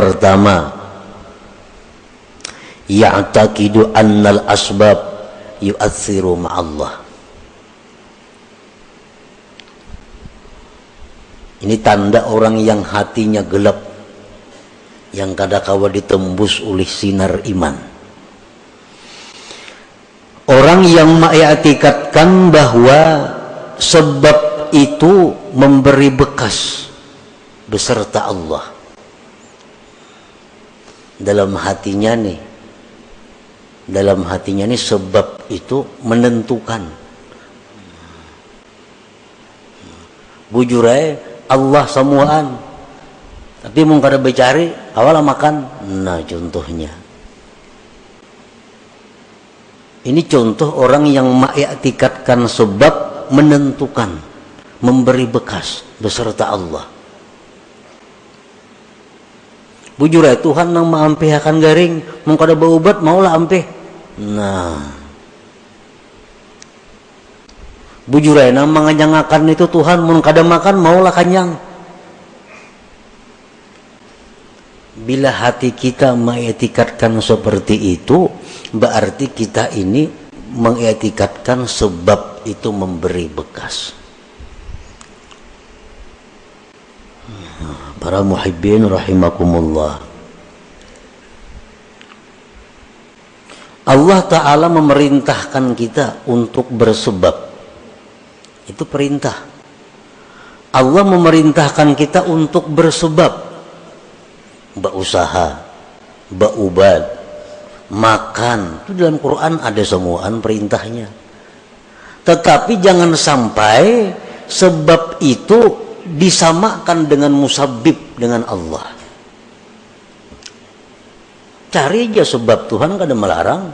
Pertama, ya'taqidu annal asbab yu'atsiru ma'allah. Ini tanda orang yang hatinya gelap, yang kadangkala ditembus oleh sinar iman. Orang yang mengiktikadkan bahwa sebab itu memberi bekas beserta Allah dalam hatinya nih. Dalam hatinya nih sebab itu menentukan. Bujur aja Allah semuaan, tapi mau kada bercari awal makan. Nah contohnya ini contoh orang yang mengiktikadkan sebab menentukan, memberi bekas beserta Allah. Bujur aja Tuhan nang maampih akan garing, mau kada berobat maulah ampih. Nah bujur aja nang manganyangakan itu Tuhan, mun kada makan maulah kanyang. Bila hati kita mengiktikadkan seperti itu, berarti kita ini mengiktikadkan sebab itu memberi bekas. Para muhibbin rahimakumullah, Allah Ta'ala memerintahkan kita untuk bersebab. Itu perintah. Allah memerintahkan kita untuk bersebab, berusaha, berobat, makan. Itu dalam Quran ada semuaan perintahnya. Tetapi jangan sampai sebab itu disamakan dengan musabbib, dengan Allah. Cari aja sebab, Tuhan kada melarang.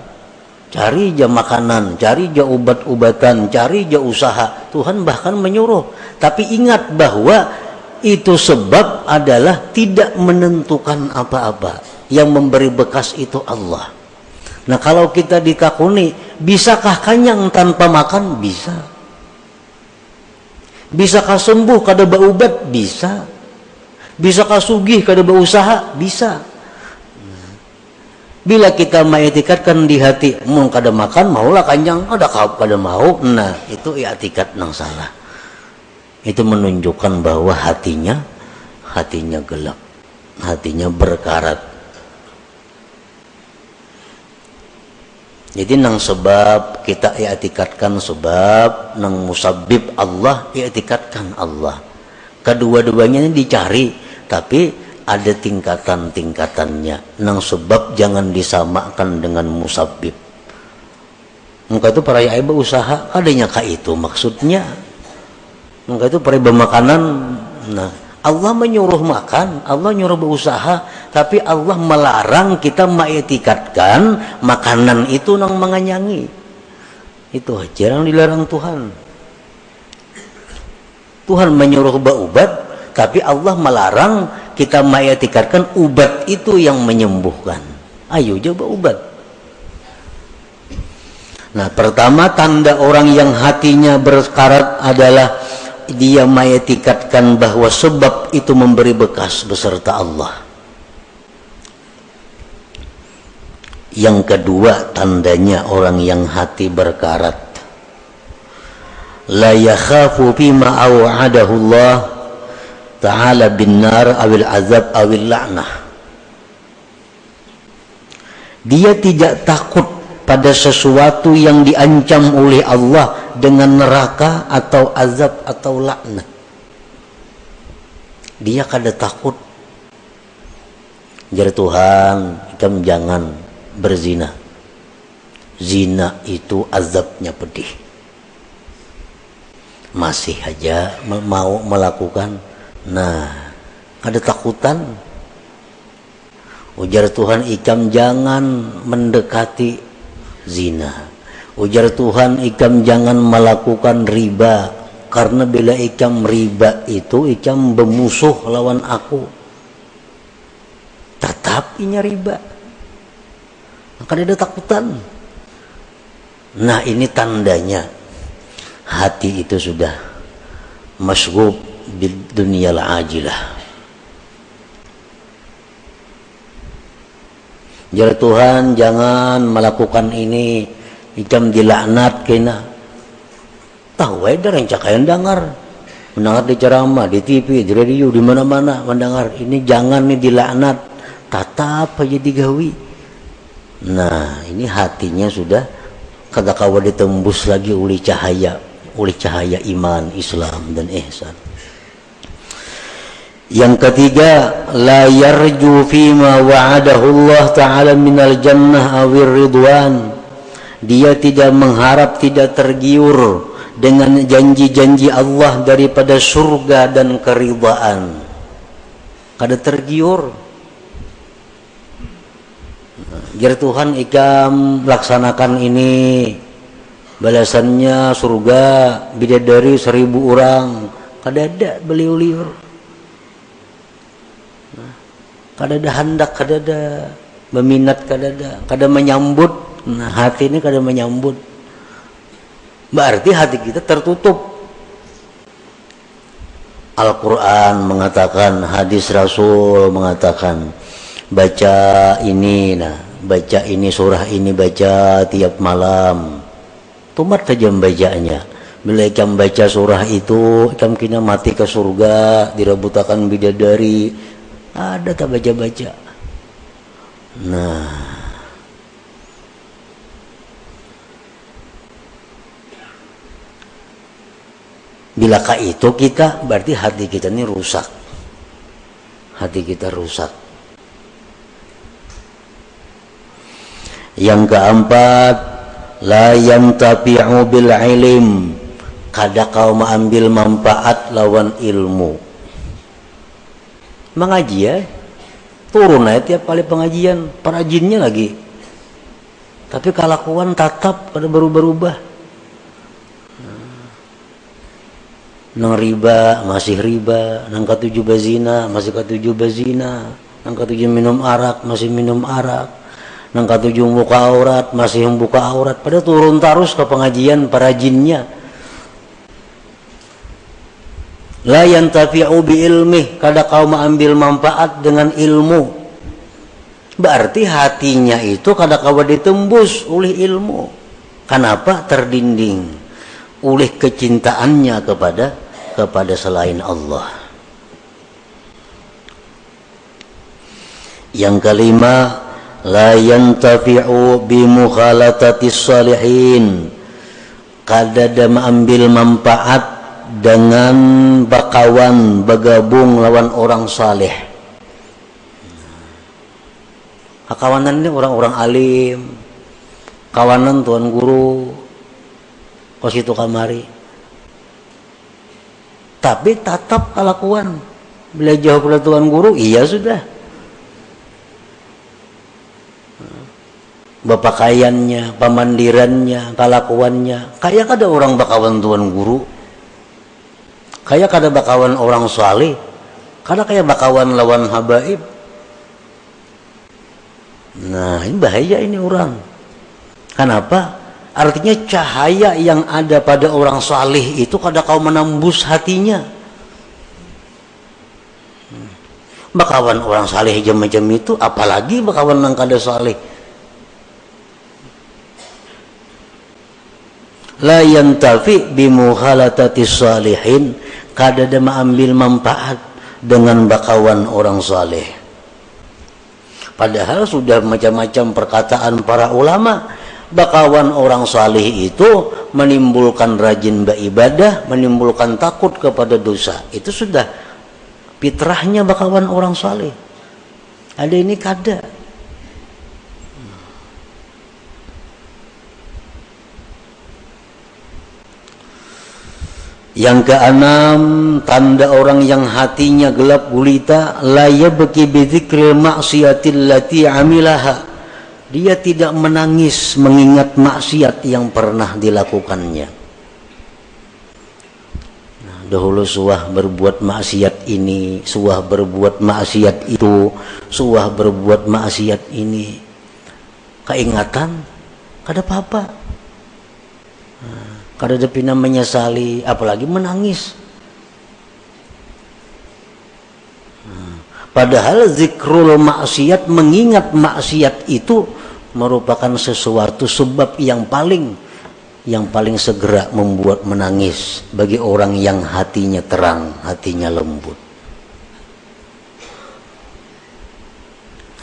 Cari aja makanan, cari aja obat-obatan, cari aja usaha, Tuhan bahkan menyuruh. Tapi ingat bahwa itu sebab adalah tidak menentukan apa-apa. Yang memberi bekas itu Allah. Nah kalau kita ditakuni, bisakah kanyang tanpa makan? Bisa. Bisakah sembuh kada berobat? Bisa. Bisakah sugih kada berusaha? Bisa. Bila kita mengiktikadkan di hati, mun kada makan maulah kanyang, kada mau. Nah, itu i'tikad nang salah. Itu menunjukkan bahwa hatinya gelap, hatinya berkarat. Jadi nang sebab kita i'tikadkan sebab, nang musabbib Allah i'tikadkan Allah. Kedua-duanya ini dicari, tapi ada tingkatan-tingkatannya. Nang sebab jangan disamakan dengan musabbib. Maka itu para yai berusaha, adanya kah itu maksudnya. Maka itu para makanan. Nah, Allah menyuruh makan, Allah nyuruh berusaha, tapi Allah melarang kita mengiktikadkan makanan itu nang menganyangi. Itu aja yang dilarang Tuhan. Tuhan menyuruh berobat, tapi Allah melarang kita mengiktikadkan obat itu yang menyembuhkan. Ayo coba obat. Nah, pertama tanda orang yang hatinya berkarat adalah dia mengiktikadkan bahwa sebab itu memberi bekas beserta Allah. Yang kedua tandanya orang yang hati berkarat, la yakhafu bima aw'adahu Allah ta'ala bin nar awil azab awil la'nah. Dia tidak takut pada sesuatu yang diancam oleh Allah dengan neraka atau azab atau laknat. Dia kada takut. Jar Tuhan, kamu jangan berzina. Zina itu azabnya pedih. Masih aja mau melakukan. Nah, ada takutan. Ujar Tuhan, ikam jangan mendekati zina. Ujar Tuhan, ikam jangan melakukan riba, karena bila ikam riba itu ikam bermusuh lawan aku. Tetap inya riba. Maka ada takutan. Nah, ini tandanya hati itu sudah masyghub bid dunyal ajilah. Jar Tuhan jangan melakukan ini, ikam dilaknat kena. Tahu ada rencak yang dengar, mendengar di ceramah, di TV, di radio, di mana-mana mendengar ini jangan nih dilaknat, tatap aja digawi. Nah ini hatinya sudah kada kawa ditembus lagi oleh cahaya iman, Islam dan ihsan. Yang ketiga, la yarju fima wa'adahu Allah Ta'ala minal jannah awir ridwan. Dia tidak mengharap, tidak tergiur dengan janji-janji Allah daripada surga dan keridhaan. Kada tergiur. Jar Tuhan ikam laksanakan ini, balasannya surga bidadari 1000 orang. Kada ada beliau-liur. Kada ada hendak, kada ada meminat, kada menyambut. Nah hati ini kada menyambut. Berarti hati kita tertutup. Al-Quran mengatakan, hadis Rasul mengatakan, baca ini, baca ini surah ini, baca tiap malam. Tumat saja bacanya. Bila ikam baca surah itu, ikam kena mati ke surga, dirabutakan bidadari. Ada tak baca-baca. Nah, bilakah itu kita, berarti hati kita ini rusak. Hati kita rusak. Yang keempat, la yantafi'u bil ilm. Kada kau mengambil manfaat lawan ilmu. Mengaji ya, turun aja tiap kali pengajian, perajinnya lagi. Tapi kelakuan tatap pada berubah-ubah. Nang riba masih riba, nang ketujuh bazina masih ketujuh bazina, nang ketujuh minum arak masih minum arak, nang ketujuh buka aurat masih membuka aurat. Pada turun terus ke pengajian perajinnya. La yantafi'u bi ilmih, kada kau mengambil manfaat dengan ilmu. Berarti hatinya itu kada kau ditembus oleh ilmu. Kenapa? Terdinding oleh kecintaannya kepada selain Allah. Yang kelima, la yantafi'u bi mukhalatatis salihin. Kada ada mengambil manfaat dengan bakawan, bergabung lawan orang saleh. Kawanan ini orang-orang alim, kawanan tuan guru, kos itu kamari. Tapi tatap kelakuan, bila jauh pula tuan guru, iya sudah. Bapakaiannya, pamandirannya, kelakuannya, kayak ada orang bakawan tuan guru. Kayak kada bakawan orang saleh, kada kayak bakawan lawan habaib. Nah ini bahaya ini orang. Kenapa? Artinya cahaya yang ada pada orang saleh itu kada kau menembus hatinya. Bakawan orang saleh macam itu, apalagi bakawan yang kada saleh. La yantafi bimuhalatatis salihin, kada ada mengambil manfaat dengan bakawan orang saleh. Padahal sudah macam-macam perkataan para ulama, bakawan orang saleh itu menimbulkan rajin beribadah, menimbulkan takut kepada dosa. Itu sudah fitrahnya bakawan orang saleh. Ada ini kada. Yang keenam, tanda orang yang hatinya gelap gulita, la yabki bi dzikril maksiatil lati amilaha. Dia tidak menangis mengingat maksiat yang pernah dilakukannya. Nah, dahulu suah berbuat maksiat ini, suah berbuat maksiat itu, suah berbuat maksiat ini. Keingatan, kada apa-apa. Kada ada pina menyesali, apalagi menangis. Padahal zikrul maksiat, mengingat maksiat itu merupakan sesuatu sebab yang paling segera membuat menangis bagi orang yang hatinya terang, hatinya lembut.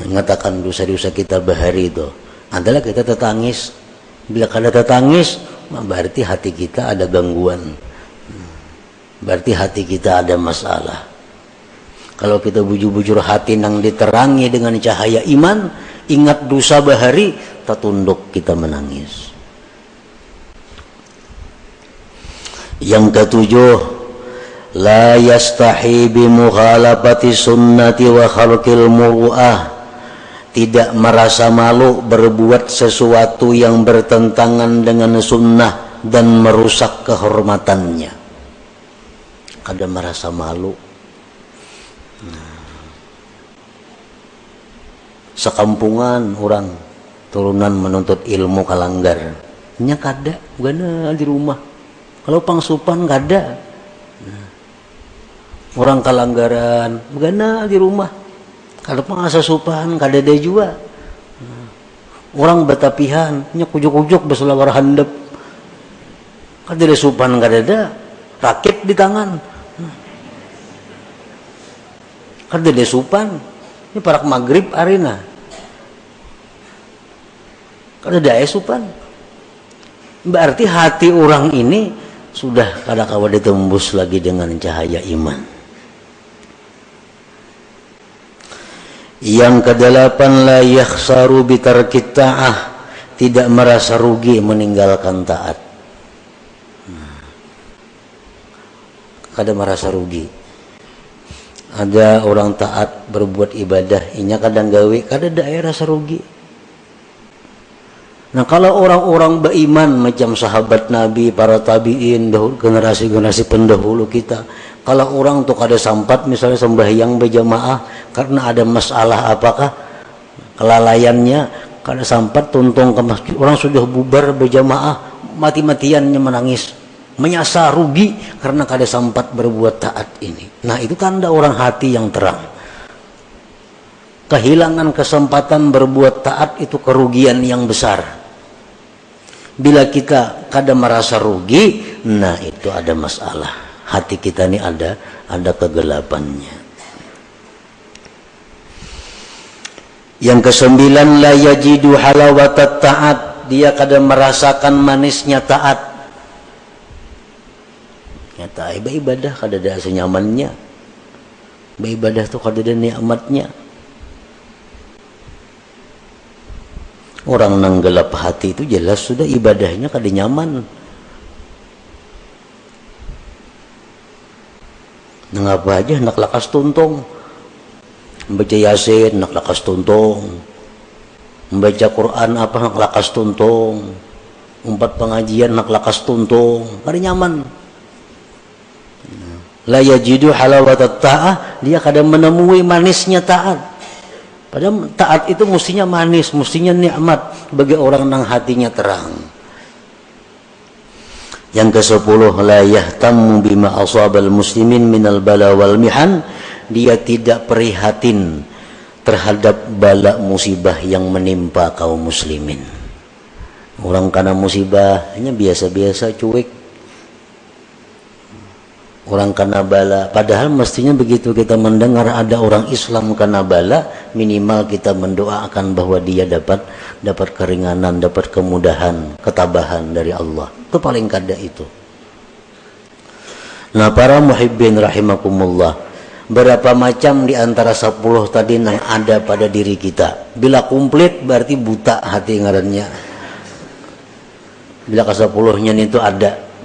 Mengatakan dosa-dosa kita bahari itu adalah kita tertangis. Bila kada tertangis, berarti hati kita ada gangguan, berarti hati kita ada masalah. Kalau kita bujur-bujur hati nang diterangi dengan cahaya iman, ingat dosa bahari, tertunduk kita menangis. Yang ketujuh, la yastahi bi mukhalafati sunnati wa khalqil muru'ah. Tidak merasa malu berbuat sesuatu yang bertentangan dengan sunnah dan merusak kehormatannya. Kada merasa malu. Sekampungan orang turunan menuntut ilmu kalanggar, nya kada gana di rumah. Kalau pangsupan kada, orang kalanggaran gana di rumah. Kalau pangasupan kada ada juga. Orang batapihan nya kujuk-kujuk besulawar handap, kada ada supan, kada ada rakit di tangan, kada ada supan. Ini parak maghrib arena, kada ada supan. Berarti hati orang ini sudah kada kawa ditembus lagi dengan cahaya iman. Yang kedelapan, la yakhsaru bitarkit ta'ah. Tidak merasa rugi meninggalkan taat. Kada merasa rugi. Ada orang taat berbuat ibadah, inya kadang gawe, kada ada rasa rugi. Nah, kalau orang-orang beriman macam sahabat Nabi, para tabi'in, generasi-generasi pendahulu kita, kalau orang tuh kada sampat misalnya sembahyang berjamaah karena ada masalah apakah kelalaiannya, kada sampat tuntung ke masjid, orang sudah bubar berjamaah, mati-matiannya menangis, menyasa rugi karena kada sempat berbuat taat ini. Nah, itu tanda orang hati yang terang. Kehilangan kesempatan berbuat taat itu kerugian yang besar. Bila kita kada merasa rugi, nah itu ada masalah. Hati kita ini ada kegelapannya. Yang kesembilan, la yajidu halawatat taat. Dia kada merasakan manisnya taat. Nyata ibadah kada ada senyamannya. Ibadah tuh kada ada nikmatnya. Orang nang gelap hati itu jelas sudah ibadahnya kada nyaman. Nang apa aja nak lakas tuntung. Membaca Yasin nak lakas tuntung. Membaca Quran apa nak lakas tuntung. Umpat pengajian nak lakas tuntung. Kada nyaman. La yajidu halawatat ta'ah, dia kadang menemui manisnya taat. Padahal taat itu mestinya manis, mestinya nikmat bagi orang yang hatinya terang. Yang ke-10, la yahtammu bima asabal muslimin minal bala wal mihan. Dia tidak prihatin terhadap bala musibah yang menimpa kaum muslimin. Orang kena musibah hanya biasa-biasa, cuek. Orang kena bala, padahal mestinya begitu kita mendengar ada orang Islam kena bala, minimal kita mendoakan bahwa dia dapat keringanan, dapat kemudahan, ketabahan dari Allah. Itu paling kada itu. Nah, para muhibbin rahimakumullah, berapa macam di antara 10 tadi yang ada pada diri kita. Bila komplit berarti buta hati ngarannya. Bila ke-10-nya itu ada.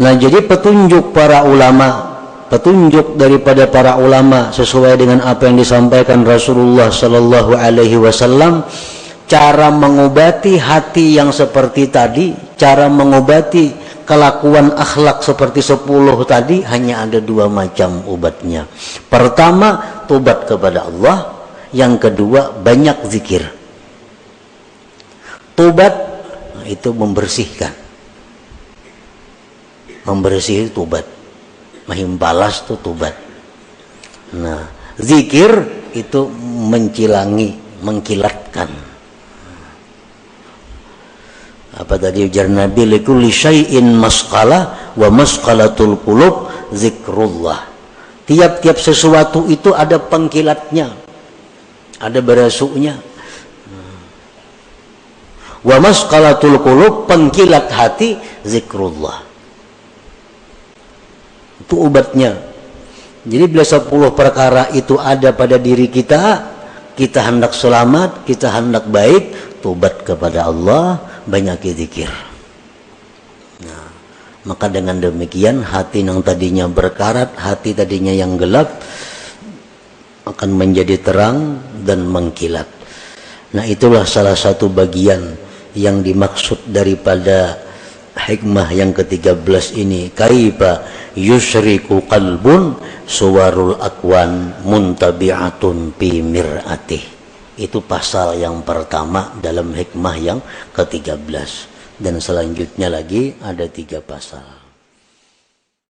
Nah, jadi petunjuk para ulama, petunjuk daripada para ulama sesuai dengan apa yang disampaikan Rasulullah Sallallahu Alaihi Wasallam, cara mengobati hati yang seperti tadi, cara mengobati kelakuan akhlak seperti 10 tadi, hanya ada 2 macam obatnya. Pertama, tobat kepada Allah. Yang kedua, banyak zikir. Tobat itu membersihkan. membersih itu tobat, mahimbalas itu tobat. Nah, zikir itu mencilangi, mengkilatkan. Apa tadi ujar Nabi, likulli syai'in masqalah wa masqalatul qulub zikrullah. Tiap-tiap sesuatu itu ada pengkilatnya, ada berasuknya. Wa masqalatul qulub, pengkilat hati, zikrullah. Itu obatnya. Jadi bila 10 perkara itu ada pada diri kita, kita hendak selamat, kita hendak baik, tobat kepada Allah, banyak zikir. Nah, maka dengan demikian hati yang tadinya berkarat, hati tadinya yang gelap akan menjadi terang dan mengkilat. Nah, itulah salah satu bagian yang dimaksud daripada hikmah yang ke-13 ini. Kaifa yusyriku qalbun suwarul akwan muntabi'atun fi mir'atih. Itu pasal yang pertama dalam hikmah yang ke-13. Dan selanjutnya lagi ada 3 pasal.